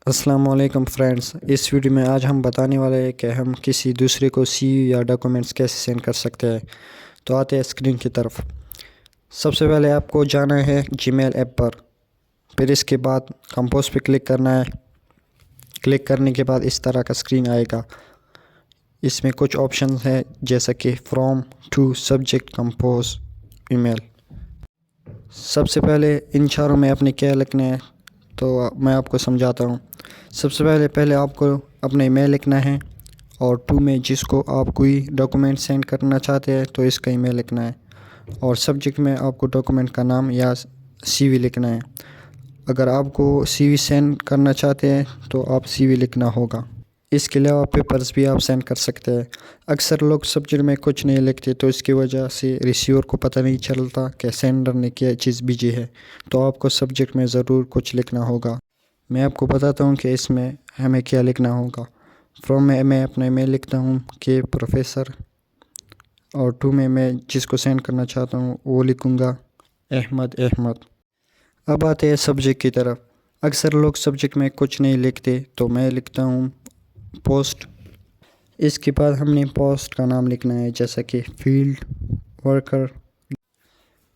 السلام علیکم فرینڈس، اس ویڈیو میں آج ہم بتانے والے ہیں کہ ہم کسی دوسرے کو سی وی یا ڈاکومنٹس کیسے سینڈ کر سکتے ہیں۔ تو آتے ہیں اسکرین کی طرف۔ سب سے پہلے آپ کو جانا ہے جی میل ایپ پر، پھر اس کے بعد کمپوز پہ کلک کرنا ہے۔ کلک کرنے کے بعد اس طرح کا اسکرین آئے گا۔ اس میں کچھ آپشنز ہیں جیسا کہ فرام، ٹو، سبجیکٹ، کمپوز، ای میل۔ سب سے پہلے ان چاروں میں اپنے کیا لکھنا ہے تو میں آپ کو سمجھاتا ہوں۔ سب سے پہلے آپ کو اپنا ای میل لکھنا ہے، اور ٹو میں جس کو آپ کوئی ڈاکومنٹ سینڈ کرنا چاہتے ہیں تو اس کا ای میل لکھنا ہے، اور سبجیکٹ میں آپ کو ڈاکومنٹ کا نام یا سی وی لکھنا ہے۔ اگر آپ کو سی وی سینڈ کرنا چاہتے ہیں تو آپ سی وی لکھنا ہوگا۔ اس کے علاوہ پیپرز بھی آپ سینڈ کر سکتے ہیں۔ اکثر لوگ سبجیکٹ میں کچھ نہیں لکھتے، تو اس کی وجہ سے ریسیور کو پتہ نہیں چلتا کہ سینڈر نے کیا چیز بھیجی ہے۔ تو آپ کو سبجیکٹ میں ضرور کچھ لکھنا ہوگا۔ میں آپ کو بتاتا ہوں کہ اس میں ہمیں کیا لکھنا ہوگا۔ فرام میں اپنا ای میل لکھتا ہوں کہ پروفیسر، اور ٹو میں جس کو سینڈ کرنا چاہتا ہوں وہ لکھوں گا احمد۔ اب آتے ہیں سبجیکٹ کی طرف۔ اکثر لوگ سبجیکٹ میں کچھ نہیں لکھتے، تو میں لکھتا ہوں پوسٹ۔ اس کے بعد ہم نے پوسٹ کا نام لکھنا ہے جیسا کہ فیلڈ ورکر۔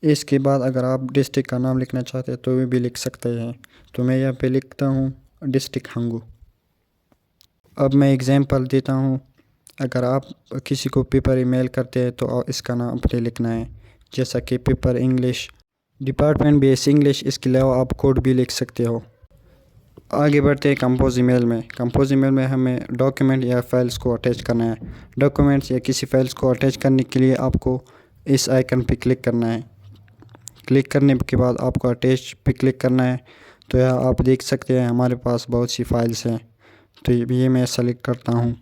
اس کے بعد اگر آپ ڈسٹرکٹ کا نام لکھنا چاہتے ہیں تو وہ بھی لکھ سکتے ہیں، تو میں یہاں پہ لکھتا ہوں ڈسٹرکٹ ہنگو۔ اب میں اگزامپل دیتا ہوں۔ اگر آپ کسی کو پیپر ای میل کرتے ہیں تو اس کا نام اپنے لکھنا ہے، جیسا کہ پیپر انگلش، ڈپارٹمنٹ بیس انگلش۔ اس کے علاوہ آپ کوڈ بھی لکھ سکتے ہو۔ آگے بڑھتے ہیں کمپوز ای میل میں۔ کمپوز ای میل میں ہمیں ڈاکیومنٹ یا فائلز کو اٹیچ کرنا ہے۔ ڈاکیومنٹس یا کسی فائلز کو اٹیچ کرنے کے لیے آپ کو اس آئیکن پہ کلک کرنا ہے۔ کلک کرنے کے بعد آپ کو اٹیچ پہ کلک کرنا ہے۔ تو یہاں آپ دیکھ سکتے ہیں ہمارے پاس بہت سی فائلز ہیں، تو یہ میں سلیکٹ کرتا ہوں۔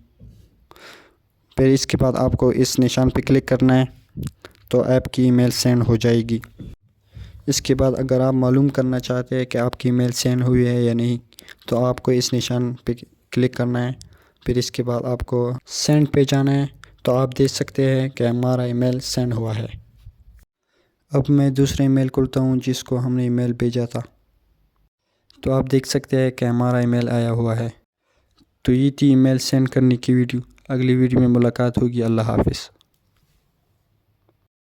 پھر اس کے بعد آپ کو اس نشان پہ کلک کرنا ہے، تو ایپ کی ای میل سینڈ ہو جائے گی۔ اس کے بعد اگر آپ معلوم کرنا چاہتے ہیں کہ آپ کی ای میل سینڈ ہوئی ہے یا نہیں، تو آپ کو اس نشان پہ کلک کرنا ہے۔ پھر اس کے بعد آپ کو سینڈ پہ جانا ہے، تو آپ دیکھ سکتے ہیں کہ ہمارا ای میل سینڈ ہوا ہے۔ اب میں دوسرے ای میل کھولتا ہوں جس کو ہم نے ای میل بھیجا تھا، تو آپ دیکھ سکتے ہیں کہ ہمارا ای میل آیا ہوا ہے۔ تو یہ تھی ای میل سینڈ کرنے کی ویڈیو۔ اگلی ویڈیو میں ملاقات ہوگی۔ اللہ حافظ۔